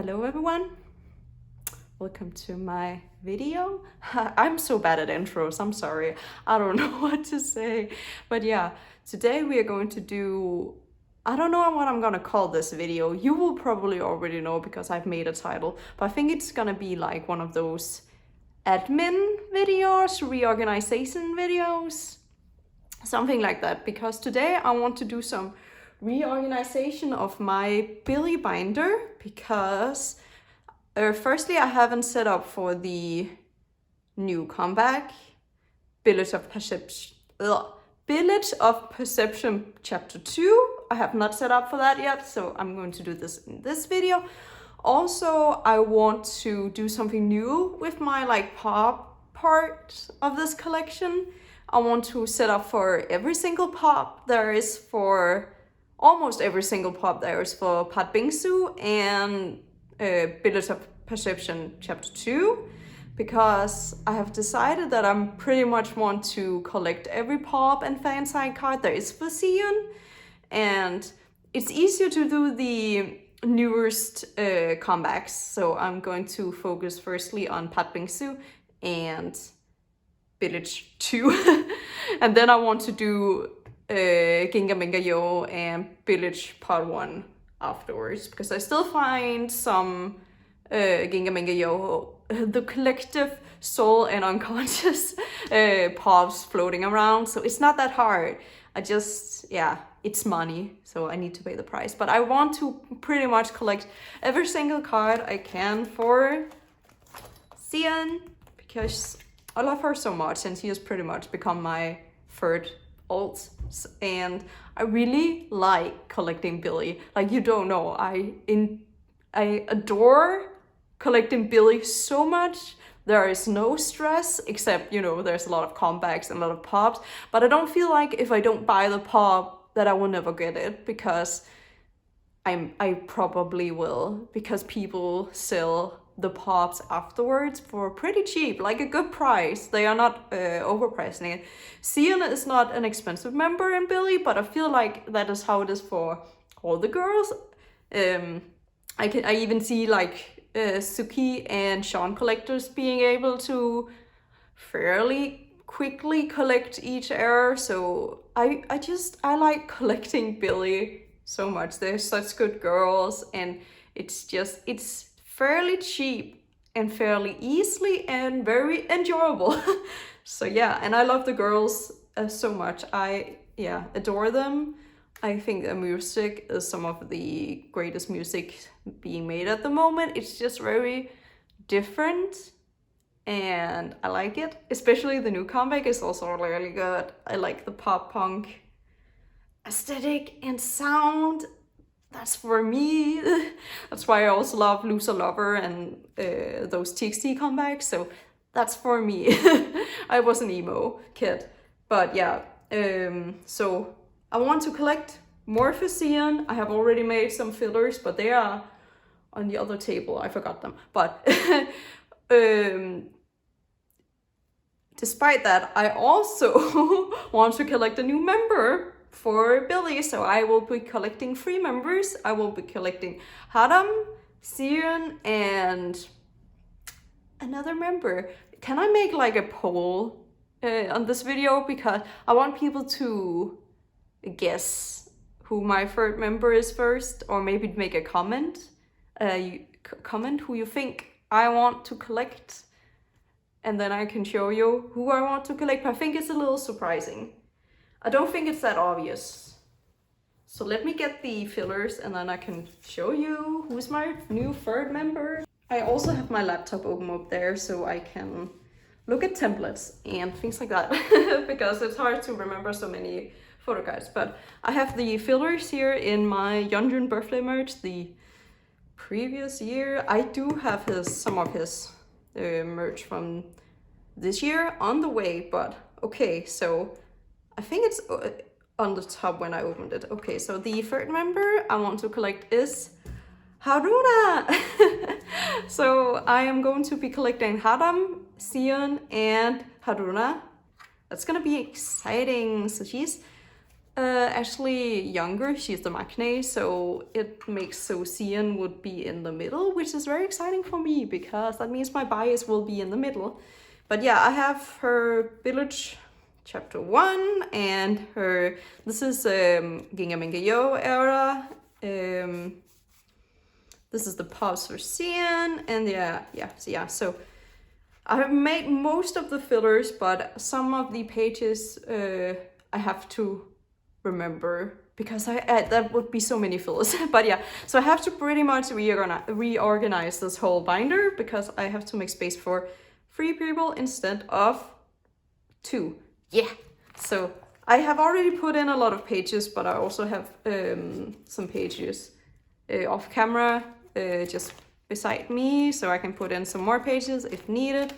Hello everyone, welcome to my video. I'm so bad at intros, I'm sorry. I don't know what to say. But yeah, today we are going to do, I don't know what I'm gonna call this video. You will probably already know because I've made a title, but I think it's gonna be like one of those admin videos, reorganization videos, something like that, because today I want to do some reorganization of my Billlie binder because firstly I haven't set up for the new comeback Village of Perception Chapter 2. I have not set up for that yet, so I'm going to do this in this video. Also, I want to do something new with my like pop part of this collection. I want to set up for every single pop there is for almost every single pop there is for Pat Bingsu and Village of Perception Chapter 2, because I have decided that I'm pretty much want to collect every pop and fan sign card there is for Siyoon, and it's easier to do the newest comebacks, so I'm going to focus firstly on Pat Bingsu and Village 2 and then I want to do Ginga Minga Yo and Village Part 1 afterwards, because I still find some Ginga Minga Yo, the collective soul and unconscious pops floating around, so it's not that hard. I just, yeah, it's money, so I need to pay the price. But I want to pretty much collect every single card I can for Siyoon, because I love her so much and she has pretty much become my third alt, and I really like collecting Billlie. Like, you don't know, I adore collecting Billlie so much. There is no stress, except, you know, there's a lot of comebacks and a lot of pops, but I don't feel like if I don't buy the pop that I will never get it, because I probably will, because people sell the pops afterwards for pretty cheap, like a good price. They are not overpricing it. Siyoon is not an expensive member in Billlie, but I feel like that is how it is for all the girls. I even see like Suki and Sean collectors being able to fairly quickly collect each error. So I like collecting Billlie so much. They're such good girls, and it's fairly cheap and fairly easily and very enjoyable. So yeah, and I love the girls so much. I adore them. I think the music is some of the greatest music being made at the moment. It's just very different and I like it. Especially the new comeback is also really good. I like the pop punk aesthetic and sound. That's for me. That's why I also love Loser Lover and those TXT comebacks. So that's for me. I was an emo kid. But yeah, so I want to collect more for Siyoon. I have already made some fillers, but they are on the other table. I forgot them. But despite that, I also want to collect a new member for Billlie, so I will be collecting 3 members. I will be collecting Haram, Siyoon, and another member. Can I make like a poll on this video, because I want people to guess who my third member is first, or maybe make a comment. Comment who you think I want to collect, and then I can show you who I want to collect. I think it's a little surprising. I don't think it's that obvious. So let me get the fillers and then I can show you who's my new third member. I also have my laptop open up there so I can look at templates and things like that because it's hard to remember so many photo cards. But I have the fillers here in my Yeonjun birthday merch the previous year. I do have some of his merch from this year on the way, but okay, so I think it's on the top when I opened it. Okay, so the third member I want to collect is Haruna. So I am going to be collecting Haram, Siyoon, and Haruna. That's gonna be exciting. So she's actually younger. She's the maknae, so it makes so Siyoon would be in the middle, which is very exciting for me because that means my bias will be in the middle. But yeah, I have her village chapter 1 and her, this is Gingamingayo era. This is the pops for Siyoon, and so I have made most of the fillers, but some of the pages I have to remember because that would be so many fillers. But yeah, so I have to pretty much reorganize this whole binder because I have to make space for 3 people instead of 2. Yeah, so I have already put in a lot of pages, but I also have some pages off camera just beside me, so I can put in some more pages if needed,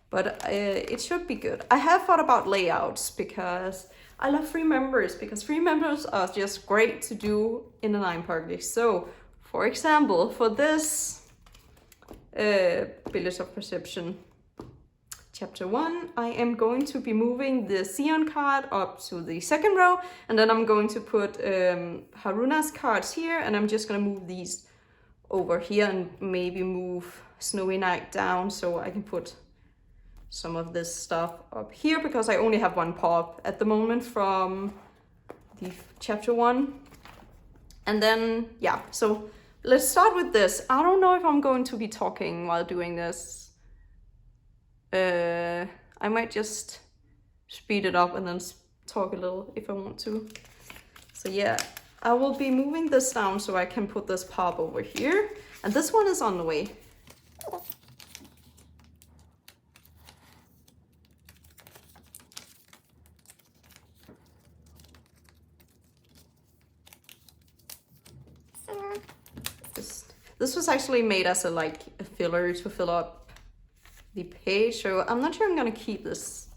but it should be good. I have thought about layouts because I love 3 members, because 3 members are just great to do in a 9 party. So, for example, for this Village of Perception chapter 1, I am going to be moving the Siyoon card up to the 2nd row, and then I'm going to put Haruna's cards here, and I'm just gonna move these over here and maybe move Snowy Night down so I can put some of this stuff up here because I only have 1 pop at the moment from the chapter 1. And then, yeah, so let's start with this. I don't know if I'm going to be talking while doing this. I might just speed it up and then talk a little if I want to. So yeah, I will be moving this down so I can put this pop over here. And this one is on the way. This was actually made as a filler to fill up the page, so I'm not sure I'm gonna keep this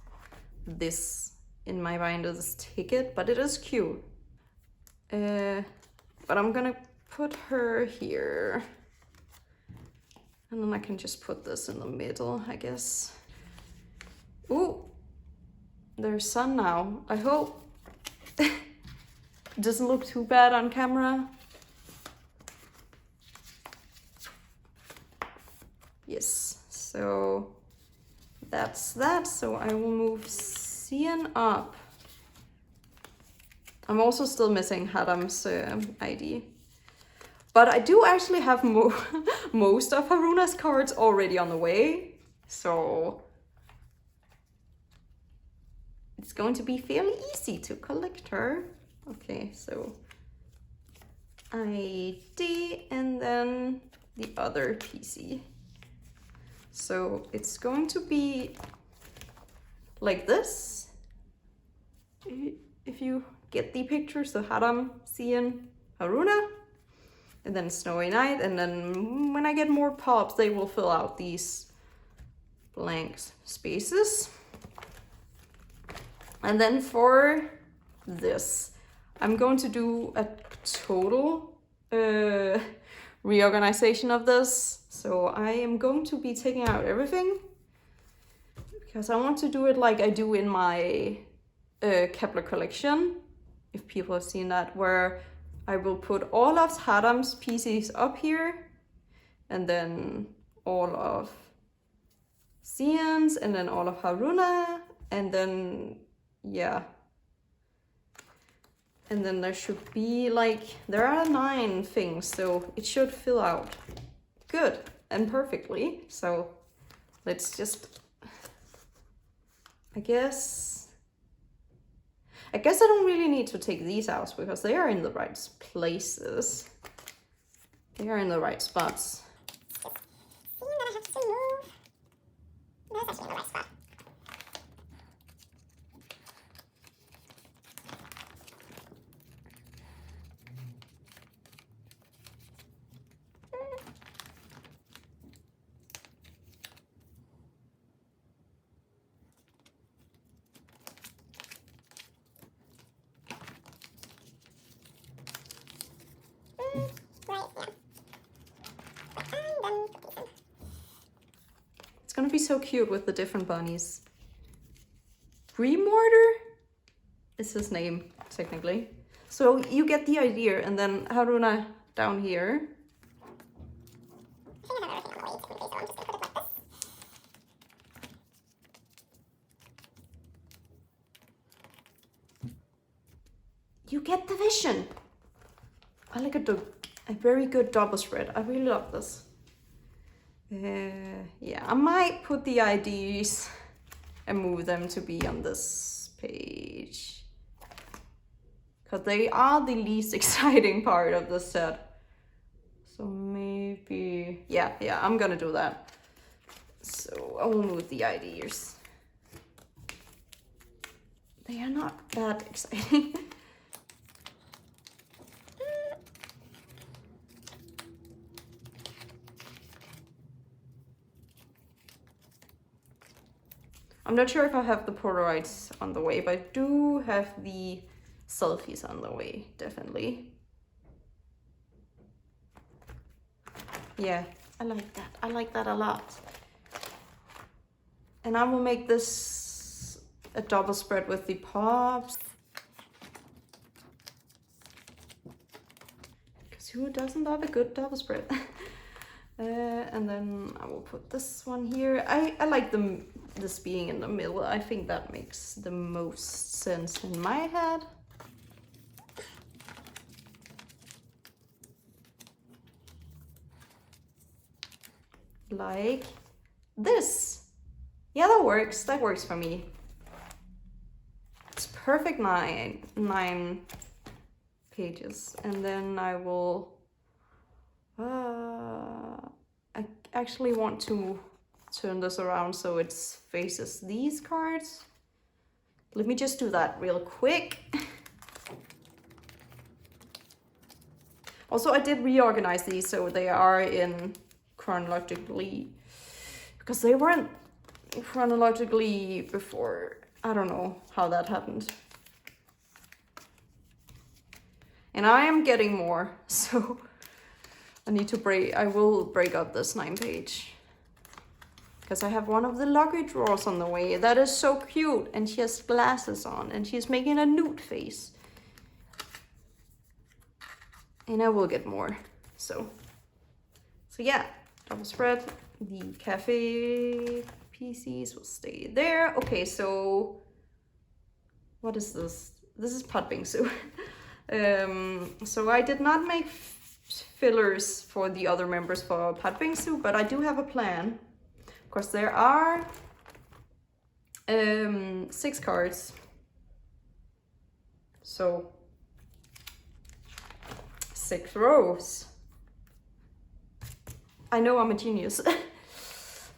in my binder, this ticket, but it is cute. But I'm gonna put her here, and then I can just put this in the middle, I guess. Ooh, there's sun now. I hope it doesn't look too bad on camera. Yes, so that's that. So I will move Siyoon up. I'm also still missing Hadam's ID. But I do actually have most of Haruna's cards already on the way. So it's going to be fairly easy to collect her. Okay, so ID and then the other PC. So it's going to be like this. If you get the picture, so Hadam, Siyoon, Haruna, and then Snowy Night, and then when I get more pops, they will fill out these blank spaces. And then for this, I'm going to do a total reorganization of this. So I am going to be taking out everything because I want to do it like I do in my Kepler collection, if people have seen that, where I will put all of Hadam's PCs up here, and then all of Siyoon's, and then all of Haruna, and then, yeah. And then there should be there are 9 things, so it should fill out good and perfectly. So let's just, I guess I don't really need to take these out because they are in the right places. They are in the right spots. Then I have to move. That's actually in the right spot. It's gonna be so cute with the different bunnies. Remortar? is his name, technically. So you get the idea, and then Haruna down here. You get the vision. I like a very good double spread. I really love this. Yeah, I might put the IDs and move them to be on this page, because they are the least exciting part of the set. So maybe, yeah, I'm gonna do that. So I will move the IDs. They are not that exciting. I'm not sure if I have the Polarized on the way, but I do have the selfies on the way, definitely. Yeah, I like that. I like that a lot. And I will make this a double spread with the pops. Because who doesn't love a good double spread? And then I will put this one here. I like this being in the middle. I think that makes the most sense in my head. Like this. Yeah, that works. That works for me. It's perfect 9 pages. And then I will... I actually want to turn this around so it faces these cards. Let me just do that real quick. Also, I did reorganize these so they are in chronologically, because they weren't chronologically before. I don't know how that happened. And I am getting more, so I will break up this 9 page. Because I have one of the luggage drawers on the way. That is so cute. And she has glasses on and she's making a nude face. And I will get more. So yeah, double spread. The cafe PCs will stay there. Okay, so what is this? This is Pat Bingsu. So I did not make fillers for the other members for Pat Bingsu, but I do have a plan. Of course, there are 6 cards. So 6 rows. I know I'm a genius.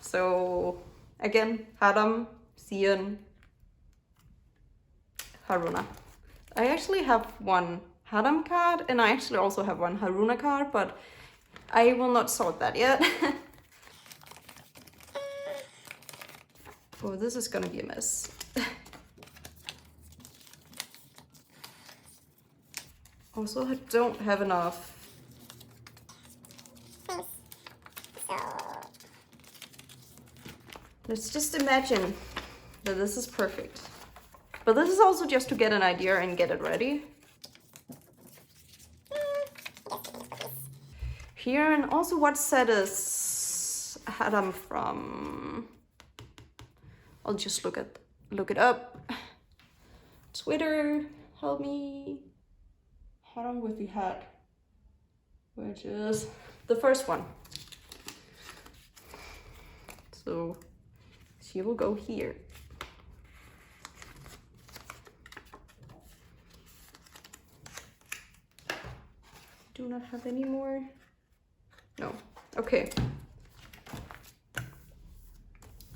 So again, Haram, Siyoon, Haruna. I actually have one Haram card and I actually also have one Haruna card, but I will not sort that yet. Oh, this is gonna be a mess. Also, I don't have enough. Let's just imagine that this is perfect. But this is also just to get an idea and get it ready. Here, and also what set is Haram from? I'll just look it up. Twitter, help me. Haram with the hat, which is the first one. So she will go here. Do not have any more. No. Okay.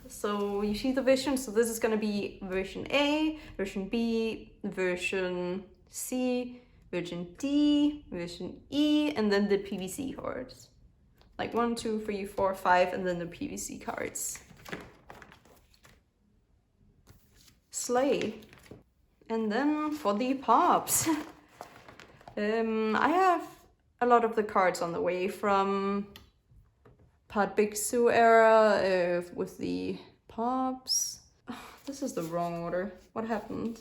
So you see the vision. So this is going to be version A, version B, version C, version D, version E, and then the PVC cards. Like 1, 2, 3, 4, 5, and then the PVC cards. Slay. And then for the pops. I have a lot of the cards on the way from Pat Bingsu era with the pops. Oh, this is the wrong order. What happened?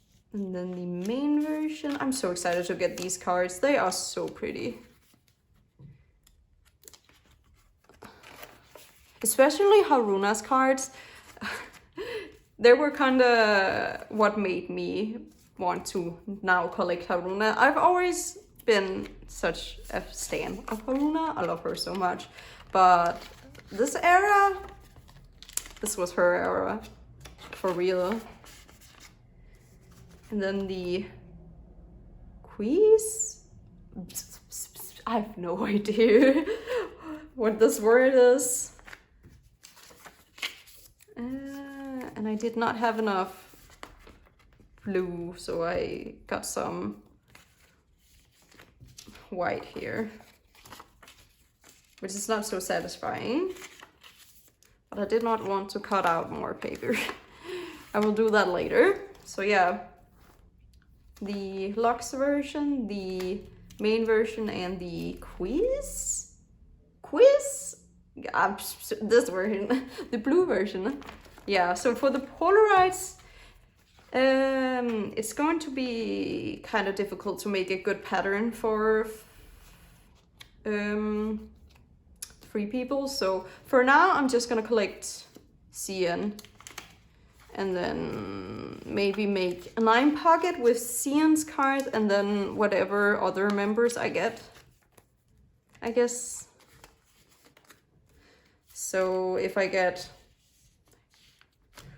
And then the main version. I'm so excited to get these cards. They are so pretty. Especially Haruna's cards. They were kind of what made me want to now collect Haruna. I've always been such a stan of Haruna. I love her so much. But this era, this was her era. For real. And then the quiz. I have no idea what this word is. And I did not have enough blue, so I got some white here, which is not so satisfying. But I did not want to cut out more paper. I will do that later. So yeah, the Lux version, the main version, and the quiz? This version, the blue version. Yeah, so for the Polarized, it's going to be kind of difficult to make a good pattern for 3 people. So for now, I'm just gonna collect Siyoon. And then maybe make a 9 pocket with Siyoon's card, and then whatever other members I get, I guess. So if I get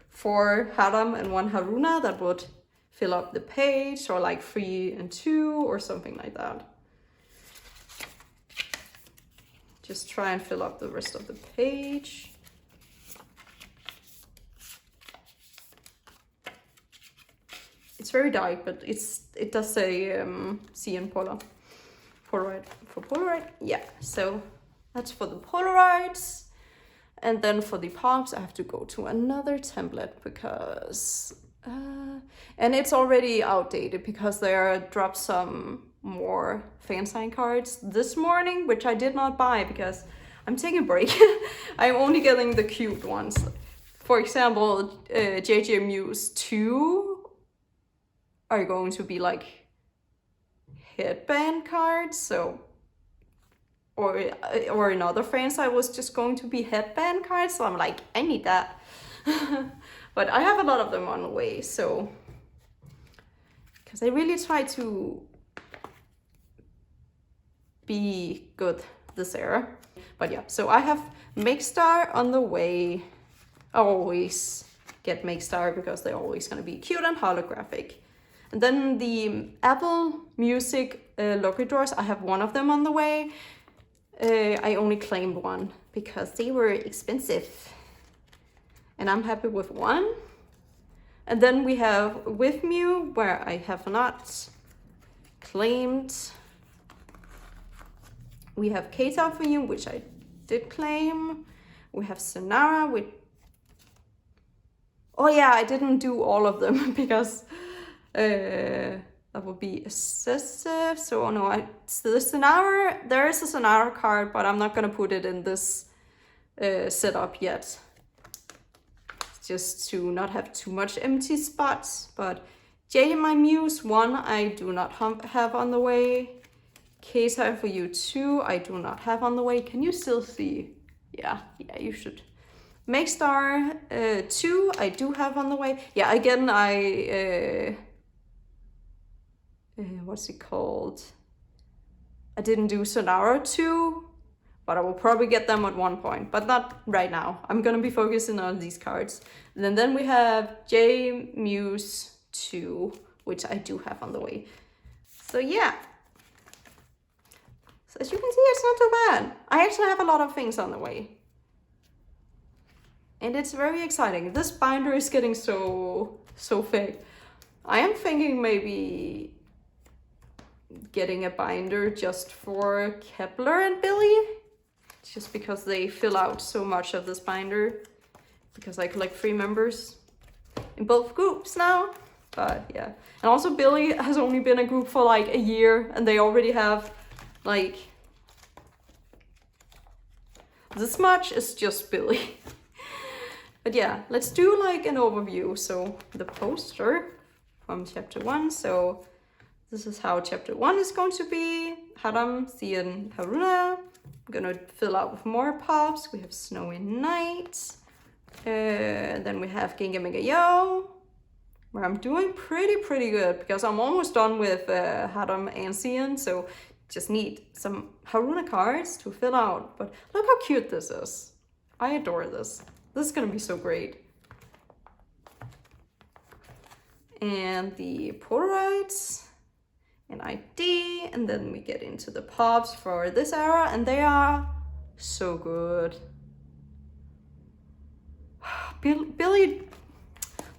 4 Haram and 1 Haruna, that would fill up the page, or like 3 and 2 or something like that. Just try and fill up the rest of the page. It's very dark, but it does say Siyoon Polarized for Polarized. Yeah, so that's for the Polarized. And then for the pops, I have to go to another template because and it's already outdated because there dropped some more fan sign cards this morning, which I did not buy because I'm taking a break. I'm only getting the cute ones. For example, JJ Muse 2 are going to be like headband cards, so or another fans I was just going to be headband cards, so I'm like, I need that. But I have a lot of them on the way, so because I really try to be good this era. But yeah, so I have Make Star on the way. I always get Make Star because they're always gonna be cute and holographic. And then the Apple Music lucky drawers, I have 1 of them on the way. I only claimed 1 because they were expensive. And I'm happy with 1. And then we have With Mew, where I have not claimed. We have Keita for You, which I did claim. We have Sonara with... Oh yeah, I didn't do all of them because that would be excessive. So no, the Sonara, there is a Sonara card, but I'm not gonna put it in this setup yet. Just to not have too much empty spots. But J My Muse 1, I do not have on the way. K-Time for You 2, I do not have on the way. Can you still see? Yeah, you should. Make Star 2, I do have on the way. Yeah, again, what's it called? I didn't do Sonara 2, but I will probably get them at one point, but not right now. I'm gonna be focusing on these cards. And then we have J Muse 2, which I do have on the way. So yeah. So as you can see, it's not too bad. I actually have a lot of things on the way. And it's very exciting. This binder is getting so thick. I am thinking maybe getting a binder just for Kepler and Billlie. Just because they fill out so much of this binder. Because I collect 3 members in both groups now. But yeah. And also Billlie has only been a group for like a year. And they already have like... This much is just Billlie. But yeah, let's do like an overview. So the poster from chapter 1. So this is how chapter 1 is going to be. Haram, Siyoon, Haruna. I'm gonna fill out with more pops. We have Snowy Night. Then we have Ginga Mega Yo, where I'm doing pretty good because I'm almost done with Haram and Siyoon, so just need some Haruna cards to fill out. But look how cute this is. I adore this. This is gonna be so great. And the Polarized and ID, and then we get into the pops for this era, and they are so good. Billlie,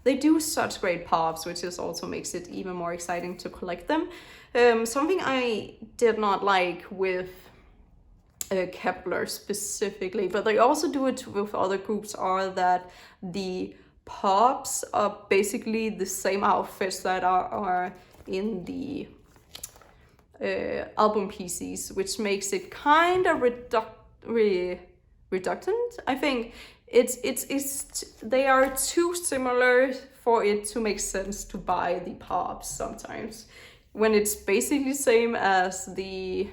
they do such great pops, which is also makes it even more exciting to collect them. Something I did not like with Kepler specifically, but they also do it with other groups, are that the pops are basically the same outfits that are in the album PCs, which makes it kind of reductant. I think they are too similar for it to make sense to buy the pops sometimes, when it's basically the same as the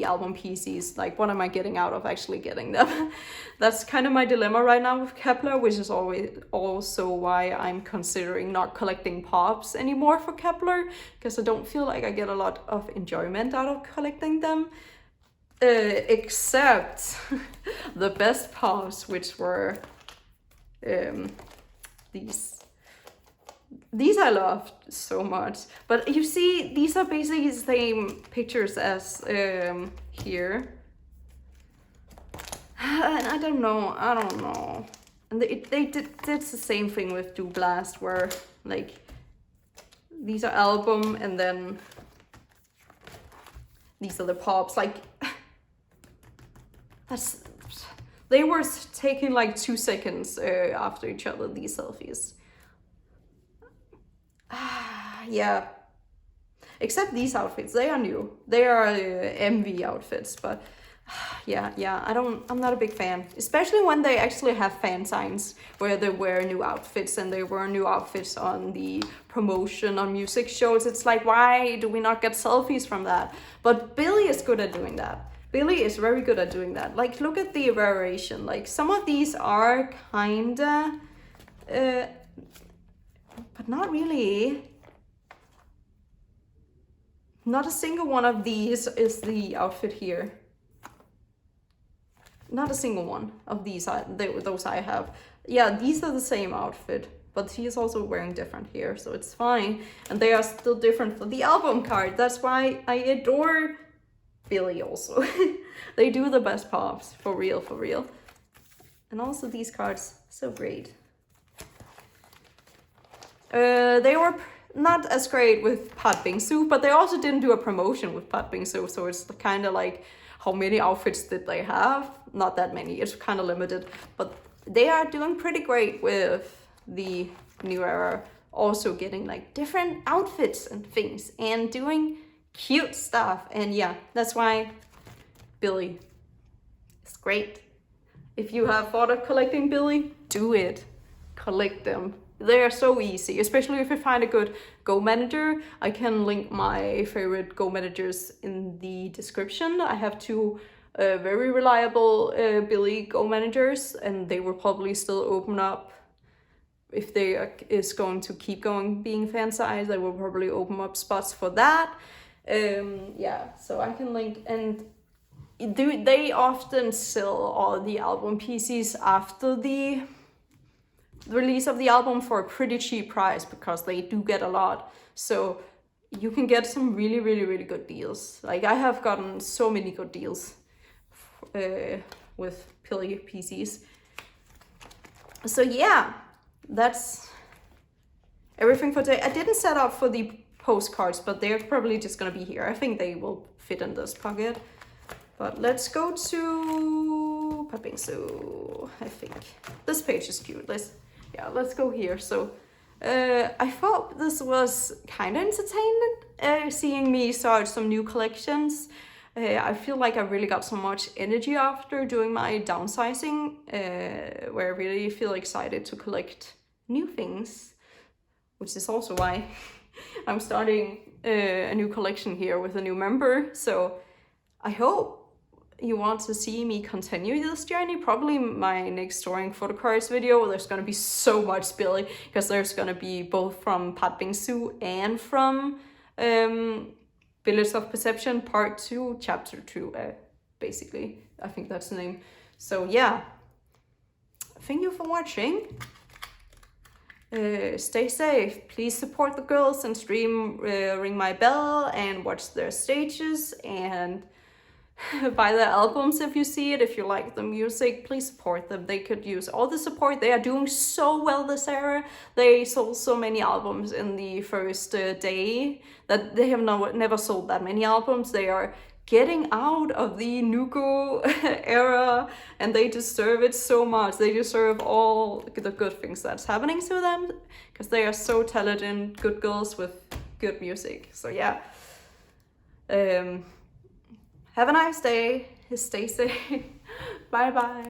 album PCs. Like, what am I getting out of actually getting them? That's kind of my dilemma right now with Kepler, which is always also why I'm considering not collecting pops anymore for Kepler, because I don't feel like I get a lot of enjoyment out of collecting them. Except the best pops, which were these I loved so much. But you see, these are basically the same pictures as here. And I don't know. And they did the same thing with Do Blast, where like these are album and then these are the pops. Like they were taking like 2 seconds after each other, these selfies. Yeah, except these outfits, they are new. They are MV outfits, but yeah, I'm not a big fan, especially when they actually have fan signs where they wear new outfits, and they wear new outfits on the promotion on music shows. It's like, why do we not get selfies from that? But Billlie is good at doing that. Billlie is very good at doing that. Like, look at the variation. Like, some of these are kinda but not really. Not a single one of these is the outfit here. Not a single one of these, those I have. Yeah, these are the same outfit, but he is also wearing different here, so it's fine. And they are still different for the album card. That's why I adore Billlie also. They do the best pops, for real. And also these cards, so great. They were not as great with Pat Bingsu, but they also didn't do a promotion with Pat Bingsu, so it's kind of like, how many outfits did they have? Not that many, it's kind of limited, but they are doing pretty great with the new era, also getting like different outfits and things and doing cute stuff. And yeah, that's why Billlie is great. If you have thought of collecting Billlie, do it. Collect them. They are so easy, especially if you find a good Go manager. I can link my favorite Go managers in the description. I have 2 very reliable Billlie Go managers, and they will probably still open up. If they is going to keep going being fan size, they will probably open up spots for that. Yeah, so I can link. And they often sell all the album PCs after the release of the album for a pretty cheap price, because they do get a lot. So you can get some really good deals. Like, I have gotten so many good deals with Billlie PCs. So yeah, that's everything for today. I didn't set up for the postcards, but they're probably just gonna be here. I think they will fit in this pocket. But let's go to Papingsu. I think this page is cute. Let's go here. So I thought this was kind of entertaining, seeing me start some new collections. I feel like I really got so much energy after doing my downsizing, where I really feel excited to collect new things. which is also why I'm starting a new collection here with a new member. So I hope you want to see me continue this journey. Probably my next storing photo cards video, there's gonna be so much Billlie, because there's gonna be both from Pat Bingsu and from Village of Perception Part 2, Chapter 2, basically. I think that's the name. So yeah, thank you for watching. Stay safe. Please support the girls and stream Ring My Bell and watch their stages and buy their albums if you see it. If you like the music, please support them. They could use all the support. They are doing so well this era. They sold so many albums in the first day that they have never sold that many albums. They are getting out of the Nuko era, and they deserve it so much. They deserve all the good things that's happening to them, because they are so talented, good girls with good music. So yeah, have a nice day, stay safe, bye bye.